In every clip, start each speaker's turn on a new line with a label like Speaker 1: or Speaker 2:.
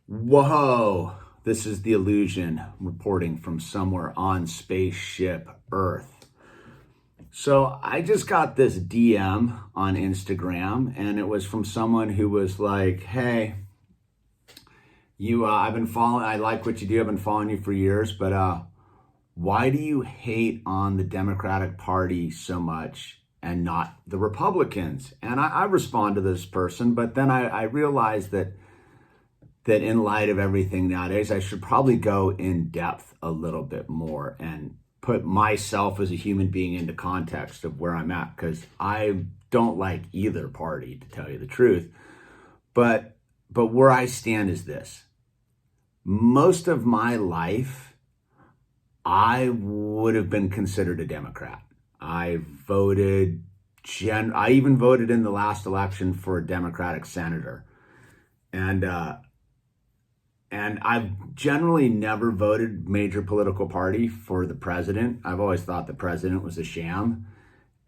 Speaker 1: Whoa, this is the Illusion reporting from somewhere on spaceship Earth. So I just got this DM on Instagram, and it was from someone who was like, hey, I've been following, I like what you do, I've been following you for years, but why do you hate on the Democratic Party so much and not the Republicans? And I respond to this person, but then I realized that in light of everything nowadays, I should probably go in depth a little bit more and put myself as a human being into context of where I'm at, because I don't like either party, to tell you the truth. But where I stand is this. Most of my life, I would have been considered a Democrat. I even voted in the last election for a Democratic senator. And I've generally never voted major political party for the president. I've always thought the president was a sham.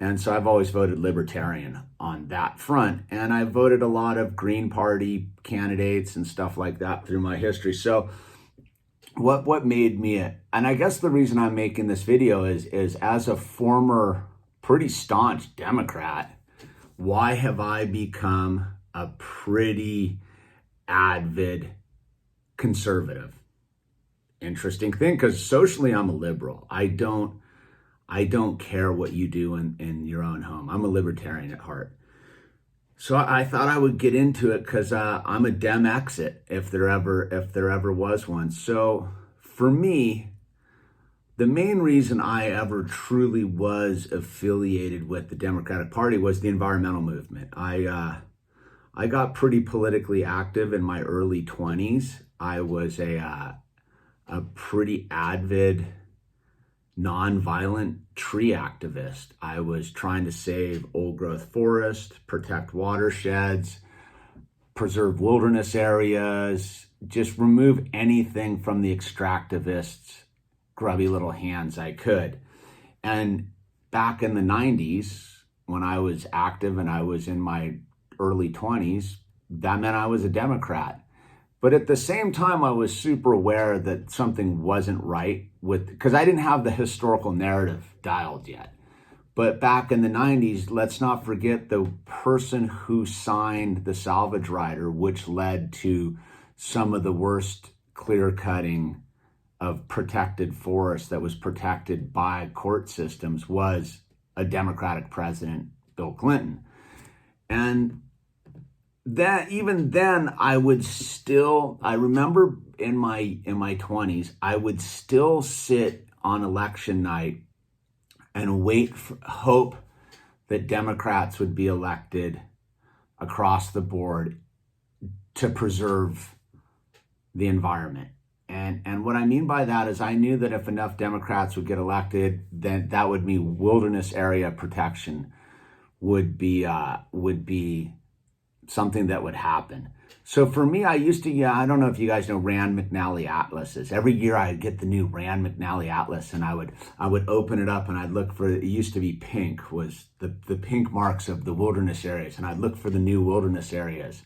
Speaker 1: And so I've always voted libertarian on that front. And I voted a lot of Green Party candidates and stuff like that through my history. So what made me, and I guess the reason I'm making this video is as a former pretty staunch Democrat, why have I become a pretty avid conservative? Interesting thing, because socially I'm a liberal. I don't care what you do in your own home. I'm a libertarian at heart. So I thought I would get into it because I'm a dem-exit if there ever was one. So for me, the main reason I ever truly was affiliated with the Democratic Party was the environmental movement. I got pretty politically active in my early 20s. I was a pretty avid, nonviolent tree activist. I was trying to save old growth forests, protect watersheds, preserve wilderness areas, just remove anything from the extractivists' grubby little hands I could. And back in the 90s, when I was active and I was in my early 20s, that meant I was a Democrat. But at the same time, I was super aware that something wasn't right because I didn't have the historical narrative dialed yet. But back in the 90s, let's not forget the person who signed the salvage rider, which led to some of the worst clear cutting of protected forest that was protected by court systems, was a Democratic president, Bill Clinton. And that even then, I remember in my 20s, I would still sit on election night and hope that Democrats would be elected across the board to preserve the environment. And what I mean by that is I knew that if enough Democrats would get elected, then that would mean wilderness area protection would be something that would happen. So for me, I used to, I don't know if you guys know Rand McNally atlases. Every year I'd get the new Rand McNally atlas, and I would open it up and I'd look for, it used to be pink, was the pink marks of the wilderness areas, and I'd look for the new wilderness areas.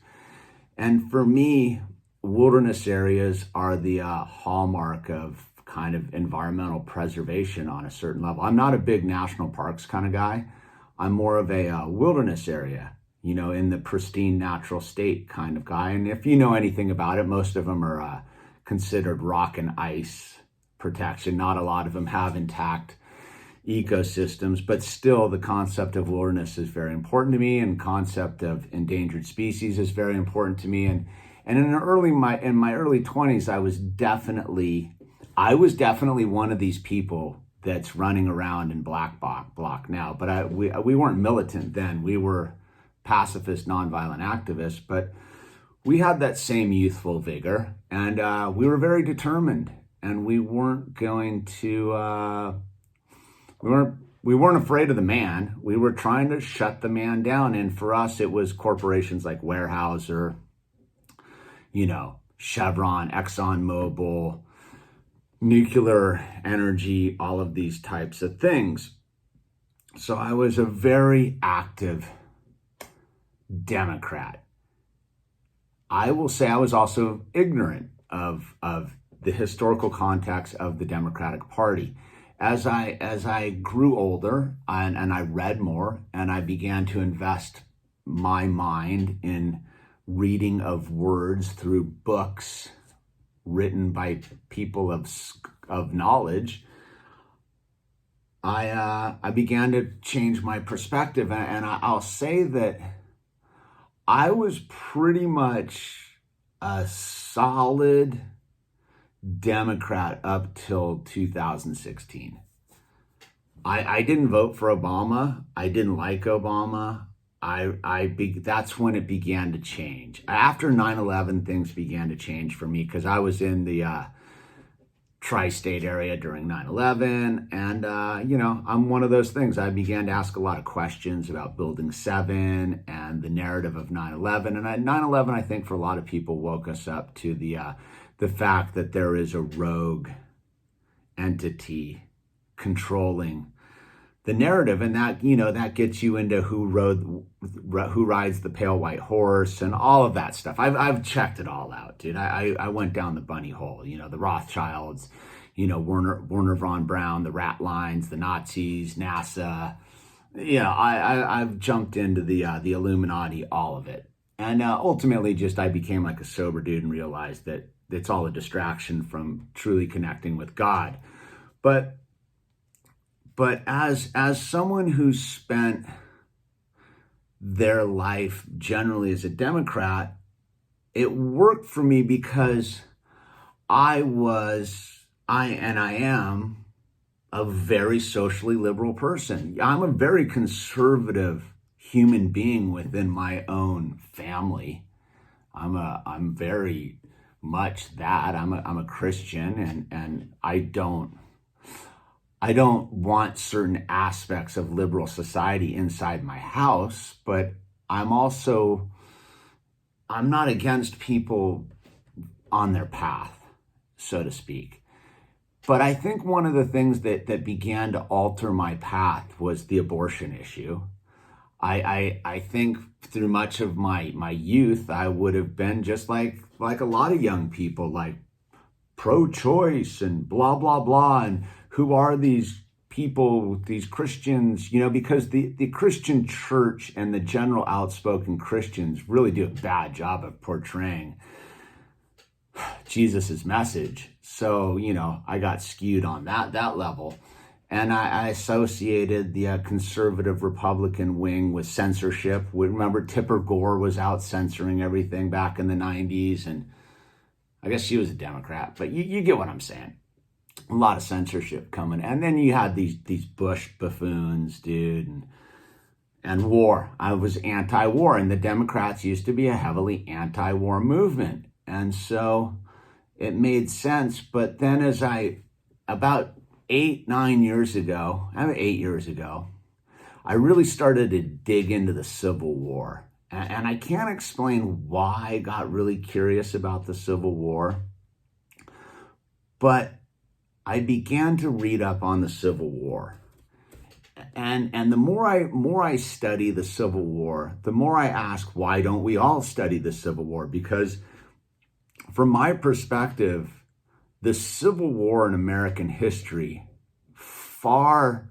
Speaker 1: And for me, wilderness areas are the hallmark of kind of environmental preservation on a certain level. I'm not a big national parks kind of guy. I'm more of a wilderness area, in the pristine natural state kind of guy. And if you know anything about it, most of them are considered rock and ice protection. Not a lot of them have intact ecosystems, but still the concept of wilderness is very important to me, and concept of endangered species is very important to me. And in my early 20s, I was definitely one of these people that's running around in black bloc now. But we weren't militant then. We were pacifist, nonviolent activists, but we had that same youthful vigor, and we were very determined, and we weren't going to, we weren't afraid of the man. We were trying to shut the man down. And for us, it was corporations like Weyerhaeuser, Chevron, ExxonMobil, nuclear energy, all of these types of things. So I was a very active Democrat. I will say I was also ignorant of the historical context of the Democratic Party. As I grew older and I read more and I began to invest my mind in reading of words through books written by people of knowledge, I began to change my perspective, and I'll say that I was pretty much a solid Democrat up till 2016. I didn't vote for Obama. I didn't like Obama. That's when it began to change. After 9/11, things began to change for me because I was in the tri-state area during 9/11, and I'm one of those things. I began to ask a lot of questions about Building 7 and the narrative of 9/11. And 9/11, I think, for a lot of people, woke us up to the fact that there is a rogue entity controlling the narrative, and that gets you into who rides the pale white horse and all of that stuff. I've checked it all out, dude. I went down the bunny hole. The Rothschilds, Werner von Braun, the rat lines, the Nazis, NASA. I've jumped into the Illuminati, all of it, and ultimately, I became like a sober dude and realized that it's all a distraction from truly connecting with God. But as someone who spent their life generally as a Democrat, it worked for me because I am a very socially liberal person. I'm a very conservative human being within my own family. I'm very much that. I'm a Christian, and I don't want certain aspects of liberal society inside my house, but I'm not against people on their path, so to speak. But I think one of the things that began to alter my path was the abortion issue. I think through much of my youth, I would have been just like a lot of young people, like pro-choice and blah, blah, blah. And who are these people, these Christians, because the Christian church and the general outspoken Christians really do a bad job of portraying Jesus's message. So, I got skewed on that level. And I associated the conservative Republican wing with censorship. Remember, Tipper Gore was out censoring everything back in the 90s. And I guess she was a Democrat, but you get what I'm saying. A lot of censorship coming. And then you had these Bush buffoons, dude, and war. I was anti-war, and the Democrats used to be a heavily anti-war movement. And so it made sense. But then about 8 years ago, I really started to dig into the Civil War. And I can't explain why I got really curious about the Civil War, but I began to read up on the Civil War. And the more I study the Civil War, the more I ask, why don't we all study the Civil War? Because from my perspective, the Civil War in American history far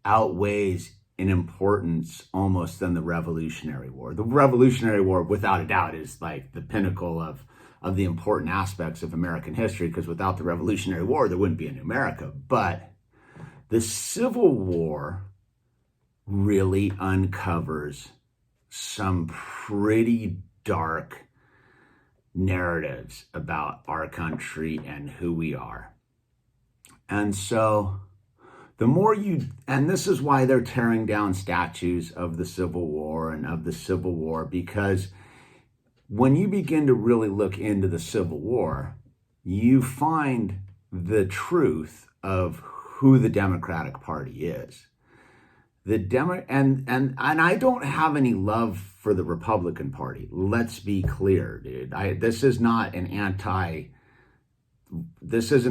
Speaker 1: outweighs in importance almost than the Revolutionary War. The Revolutionary War, without a doubt, is like the pinnacle of the important aspects of American history, because without the Revolutionary War, there wouldn't be a new America. But the Civil War really uncovers some pretty dark narratives about our country and who we are. And so the more and this is why they're tearing down statues of the Civil War and of the Civil War, because when you begin to really look into the Civil War, you find the truth of who the Democratic Party is. And I don't have any love for the Republican Party. Let's be clear, dude. This isn't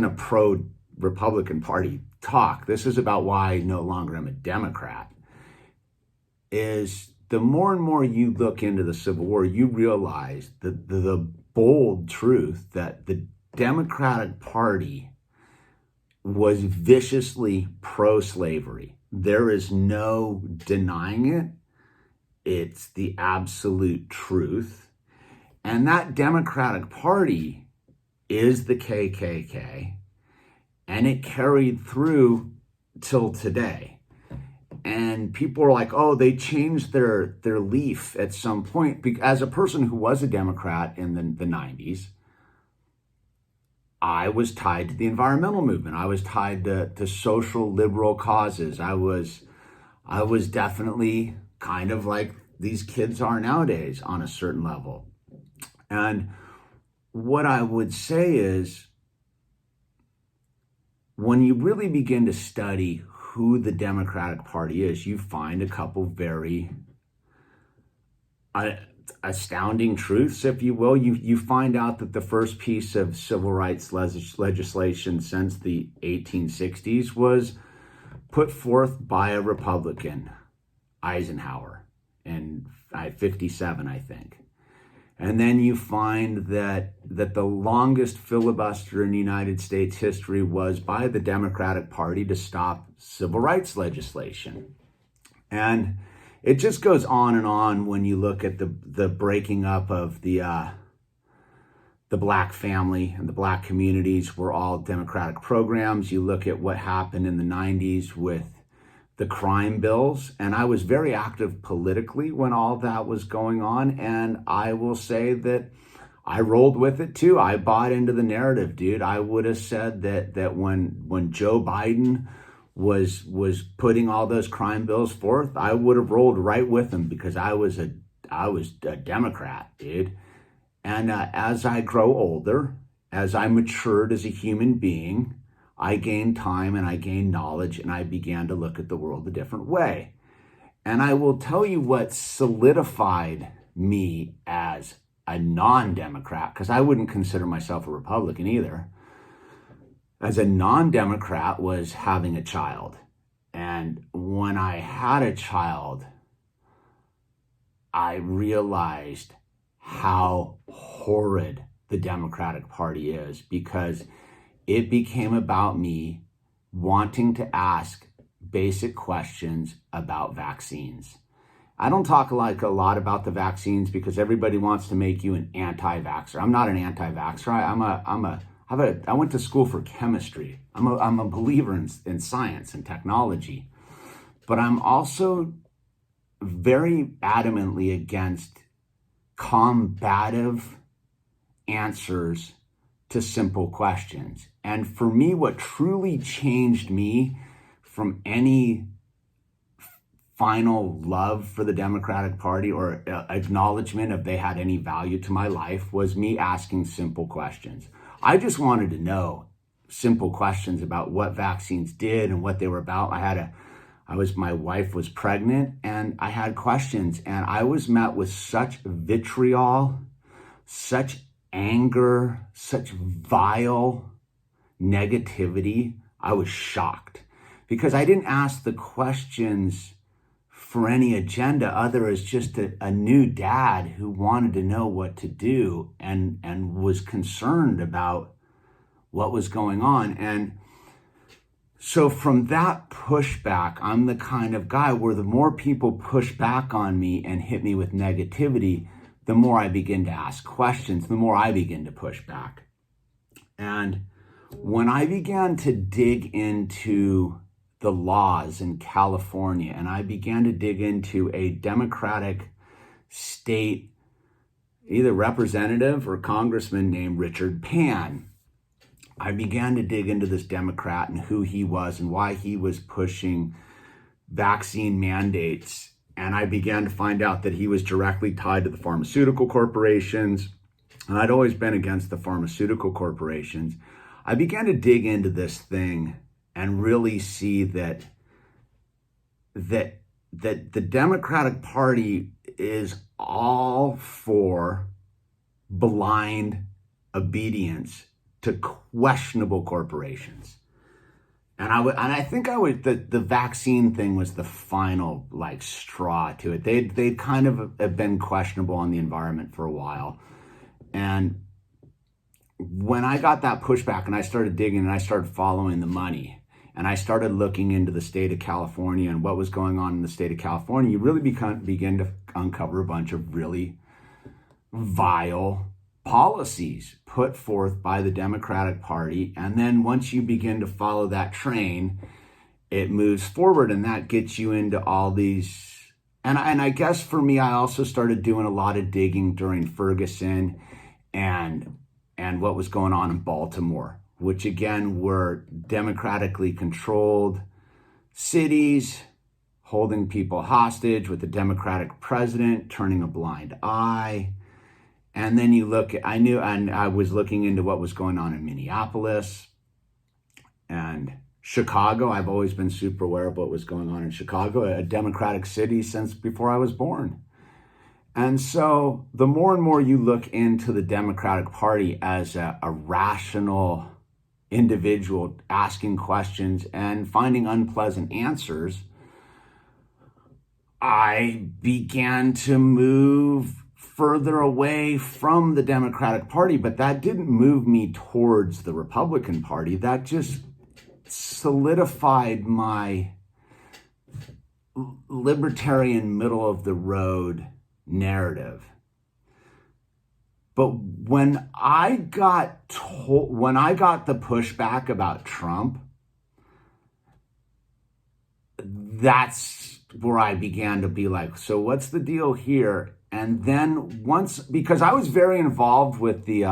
Speaker 1: a pro-Republican Party talk. This is about why I no longer am a Democrat. the more and more you look into the Civil War, you realize the bold truth that the Democratic Party was viciously pro-slavery. There is no denying it. It's the absolute truth. And that Democratic Party is the KKK, and it carried through till today. And people are like, oh, they changed their leaf at some point. As a person who was a Democrat in the 90s, I was tied to the environmental movement. I was tied to social liberal causes. I was definitely kind of like these kids are nowadays on a certain level. And what I would say is, when you really begin to study who the Democratic Party is, you find a couple very astounding truths, if you will. You find out that the first piece of civil rights legislation since the 1860s was put forth by a Republican, Eisenhower, in 57, I think. And then you find that the longest filibuster in United States history was by the Democratic Party to stop civil rights legislation. And it just goes on and on when you look at the breaking up of the Black family and the Black communities were all Democratic programs. You look at what happened in the 90s with the crime bills, and I was very active politically when all that was going on, and I will say that I rolled with it too. I bought into the narrative, dude. I would have said that when Joe Biden was putting all those crime bills forth, I would have rolled right with him because I was a Democrat, dude. And as I grow older, as I matured as a human being, I gained time and I gained knowledge, and I began to look at the world a different way. And I will tell you what solidified me as a non-Democrat, because I wouldn't consider myself a Republican either, as a non-Democrat, was having a child. And when I had a child, I realized how horrid the Democratic Party is, because it became about me wanting to ask basic questions about vaccines. I don't talk like a lot about the vaccines because everybody wants to make you an anti-vaxxer. I'm not an anti-vaxxer. I went to school for chemistry. I'm a believer in science and technology, but I'm also very adamantly against combative answers to simple questions. And for me, what truly changed me from any final love for the Democratic Party or acknowledgement of they had any value to my life was me asking simple questions. I just wanted to know simple questions about what vaccines did and what they were about. My wife was pregnant, and I had questions, and I was met with such vitriol, such anger, such vile negativity. I was shocked because I didn't ask the questions for any agenda other as just a new dad who wanted to know what to do and was concerned about what was going on. And so from that pushback, I'm the kind of guy where the more people push back on me and hit me with negativity, the more I begin to ask questions, the more I begin to push back. And when I began to dig into the laws in California, and I began to dig into a Democratic state, either representative or congressman named Richard Pan, I began to dig into this Democrat and who he was and why he was pushing vaccine mandates. And I began to find out that he was directly tied to the pharmaceutical corporations. And I'd always been against the pharmaceutical corporations. I began to dig into this thing and really see that the Democratic Party is all for blind obedience to questionable corporations. and I think I would, the vaccine thing was the final like straw to it. They'd kind of have been questionable on the environment for a while. And when I got that pushback and I started digging and I started following the money and I started looking into the state of California and what was going on in the state of California, you really begin to uncover a bunch of really vile policies put forth by the Democratic Party. And then once you begin to follow that train, it moves forward, and that gets you into all these. And I guess for me, I also started doing a lot of digging during Ferguson and what was going on in Baltimore, which again were democratically controlled cities, holding people hostage with a Democratic president, turning a blind eye. And then you look, I was looking into what was going on in Minneapolis and Chicago. I've always been super aware of what was going on in Chicago, a Democratic city since before I was born. And so the more and more you look into the Democratic Party as a rational individual asking questions and finding unpleasant answers, I began to move further away from the Democratic Party, but that didn't move me towards the Republican Party. That just solidified my libertarian middle of the road narrative. But when I got the pushback about Trump, that's where I began to be like, so what's the deal here? And then because I was very involved with the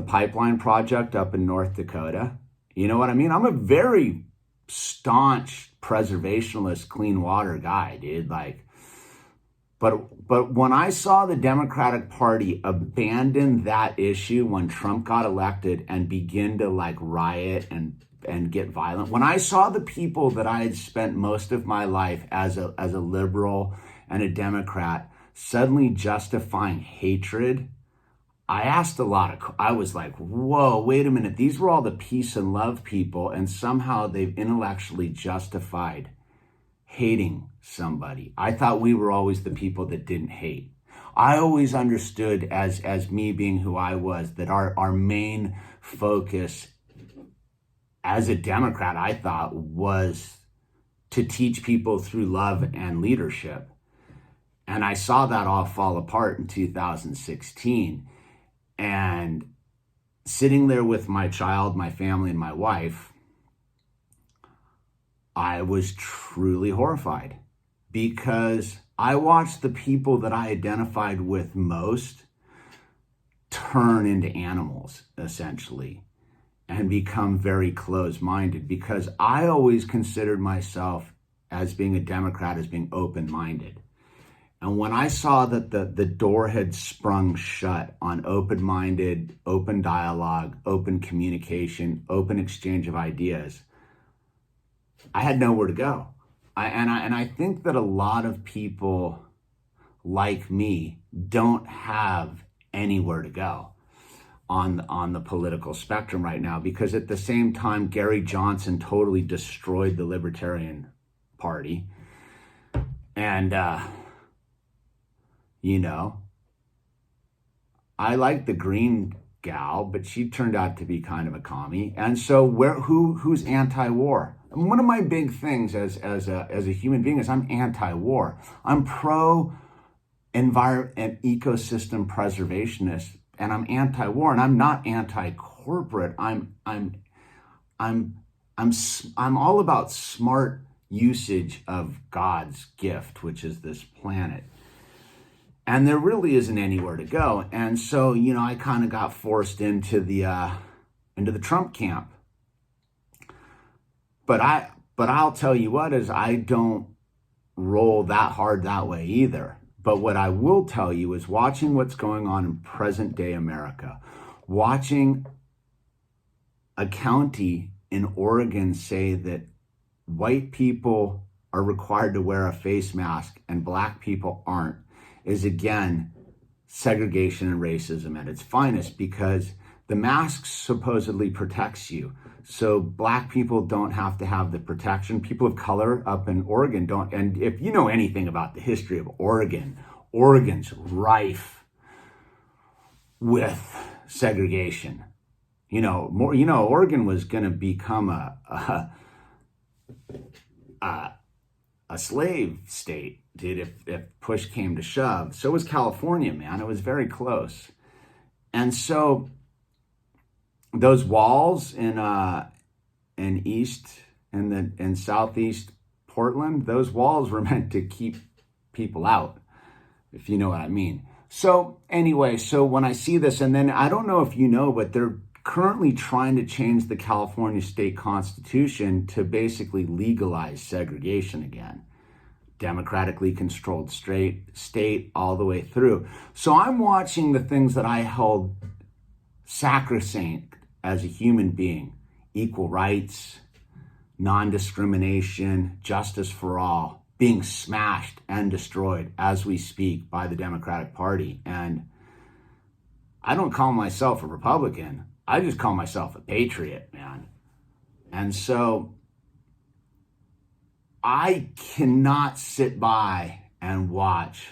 Speaker 1: pipeline project up in North Dakota, you know what I mean? I'm a very staunch preservationist, clean water guy, dude. But when I saw the Democratic Party abandon that issue when Trump got elected and begin to riot and get violent, when I saw the people that I had spent most of my life as a liberal and a Democrat suddenly justifying hatred, I was like, whoa, wait a minute. These were all the peace and love people, and somehow they've intellectually justified hating somebody. I thought we were always the people that didn't hate. I always understood as me being who I was, that our main focus as a Democrat, I thought, was to teach people through love and leadership. And I saw that all fall apart in 2016. And sitting there with my child, my family, and my wife, I was truly horrified because I watched the people that I identified with most turn into animals, essentially, and become very closed-minded, because I always considered myself as being a Democrat, as being open-minded. And when I saw that the door had sprung shut on open-minded, open dialogue, open communication, open exchange of ideas, I had nowhere to go. I think that a lot of people like me don't have anywhere to go on the political spectrum right now, because at the same time, Gary Johnson totally destroyed the Libertarian Party. And, I like the green gal, but she turned out to be kind of a commie. And so who's anti-war? And one of my big things as a human being is I'm anti-war. I'm pro-environment and ecosystem preservationist, and I'm anti-war, and I'm not anti-corporate. I'm all about smart usage of God's gift, which is this planet. And there really isn't anywhere to go. And so, I kind of got forced into the Trump camp. But I'll tell you what, is I don't roll that hard that way either. But what I will tell you is, watching what's going on in present day America, watching a county in Oregon say that white people are required to wear a face mask and black people aren't, is again segregation and racism at its finest, because The mask supposedly protects you. So black people don't have to have the protection. People of color up in Oregon don't. And if you know anything about the history of Oregon, Oregon's rife with segregation. Oregon was going to become a slave state, dude, if push came to shove. So was California, man. It was very close. And so those walls in southeast Portland, those walls were meant to keep people out, if you know what I mean. So anyway, so when I see this, and then I don't know if you know, but they're currently trying to change the California state constitution to basically legalize segregation again. Democratically controlled state all the way through. So I'm watching the things that I held sacrosanct as a human being: equal rights, non-discrimination, justice for all, being smashed and destroyed as we speak by the Democratic Party. And I don't call myself a Republican. I just call myself a patriot, man. And so I cannot sit by and watch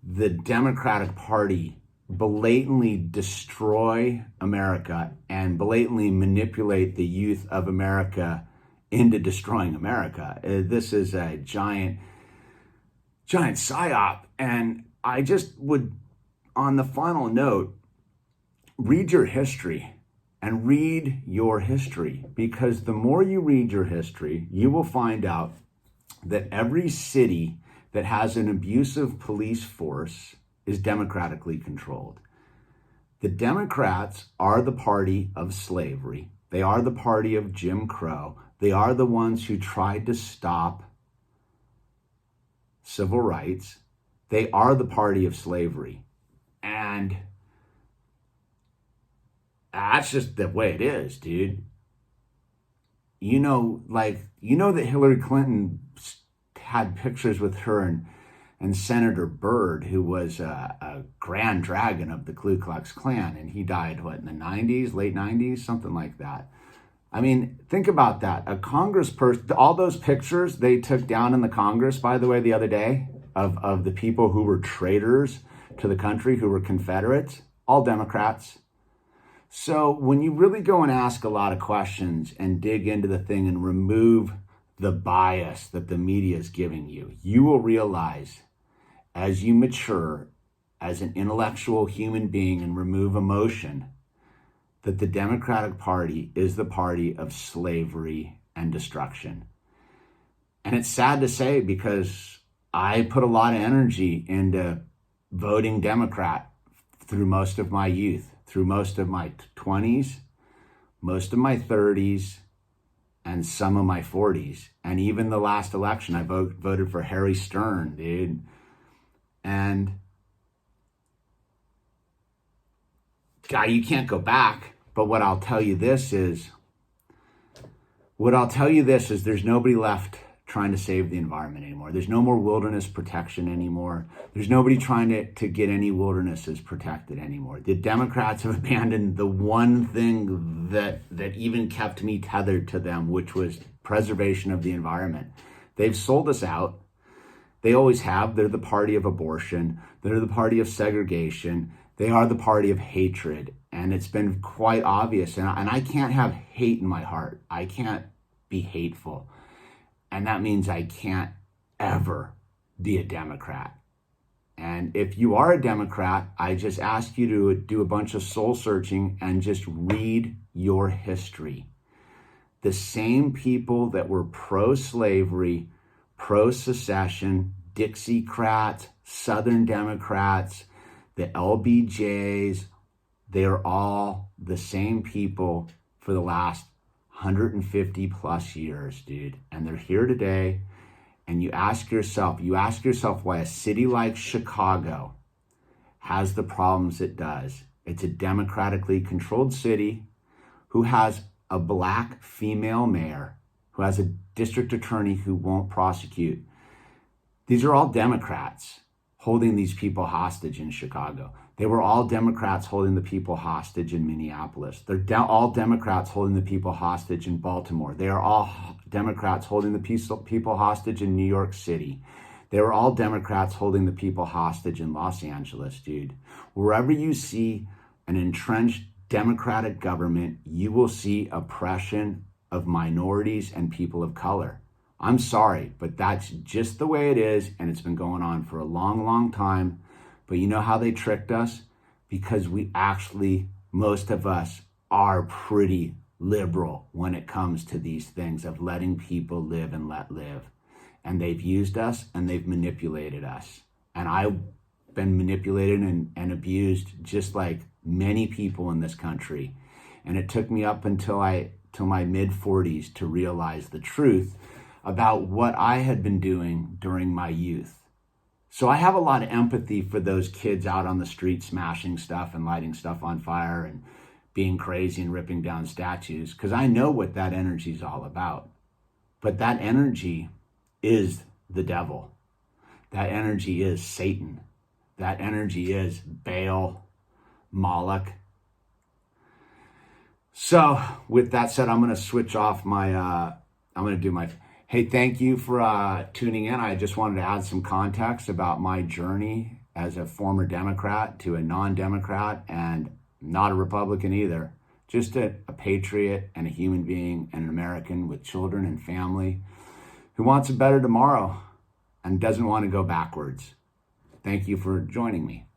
Speaker 1: the Democratic Party blatantly destroy America and blatantly manipulate the youth of America into destroying America. This is a giant psyop. And I just would, on the final note, read your history, because the more you read your history, you will find out that every city that has an abusive police force is democratically controlled. The Democrats are the party of slavery. They are the party of Jim Crow. They are the ones who tried to stop civil rights. They are the party of slavery. And that's just the way it is, dude. You know that Hillary Clinton had pictures with her and Senator Byrd, who was a grand dragon of the Ku Klux Klan, and he died, in the 90s, late 90s, something like that. I mean, think about that. A congressperson, all those pictures they took down in the Congress, by the way, the other day, of the people who were traitors to the country, who were Confederates, all Democrats. So when you really go and ask a lot of questions and dig into the thing and remove the bias that the media is giving you, you will realize as you mature as an intellectual human being and remove emotion, that the Democratic Party is the party of slavery and destruction. And it's sad to say, because I put a lot of energy into voting Democrat through most of my youth, through most of my 20s, most of my 30s, and some of my 40s. And even the last election, I voted for Harry Stern, dude. And guy, you can't go back. But what I'll tell you this is there's nobody left trying to save the environment anymore. There's no more wilderness protection anymore. There's nobody trying to get any wildernesses protected anymore. The Democrats have abandoned the one thing that even kept me tethered to them, which was preservation of the environment. They've sold us out. They always have. They're the party of abortion. They're the party of segregation. They are the party of hatred. And it's been quite obvious. And I can't have hate in my heart. I can't be hateful. And that means I can't ever be a Democrat. And if you are a Democrat, I just ask you to do a bunch of soul searching and just read your history. The same people that were pro-slavery, pro-secession, Dixiecrats, Southern Democrats, the LBJs, they're all the same people for the last 150 plus years, dude. And they're here today. And you ask yourself why a city like Chicago has the problems it does. It's a democratically controlled city who has a black female mayor, who has a district attorney who won't prosecute. These are all Democrats holding these people hostage in Chicago. They were all Democrats holding the people hostage in Minneapolis. They're all Democrats holding the people hostage in Baltimore. They are all Democrats holding the people hostage in New York City. They were all Democrats holding the people hostage in Los Angeles, dude. Wherever you see an entrenched Democratic government, you will see oppression of minorities and people of color. I'm sorry, but that's just the way it is, and it's been going on for a long, long time. But you know how they tricked us? Because we actually, most of us, are pretty liberal when it comes to these things of letting people live and let live. And they've used us and they've manipulated us. And I've been manipulated and abused just like many people in this country. And it took me up until my mid-40s to realize the truth about what I had been doing during my youth. So I have a lot of empathy for those kids out on the street smashing stuff and lighting stuff on fire and being crazy and ripping down statues, because I know what that energy is all about. But that energy is the devil. That energy is Satan. That energy is Baal, Moloch. So with that said, I'm going to switch off Hey, thank you for tuning in. I just wanted to add some context about my journey as a former Democrat to a non-Democrat and not a Republican either. Just a patriot and a human being and an American with children and family who wants a better tomorrow and doesn't want to go backwards. Thank you for joining me.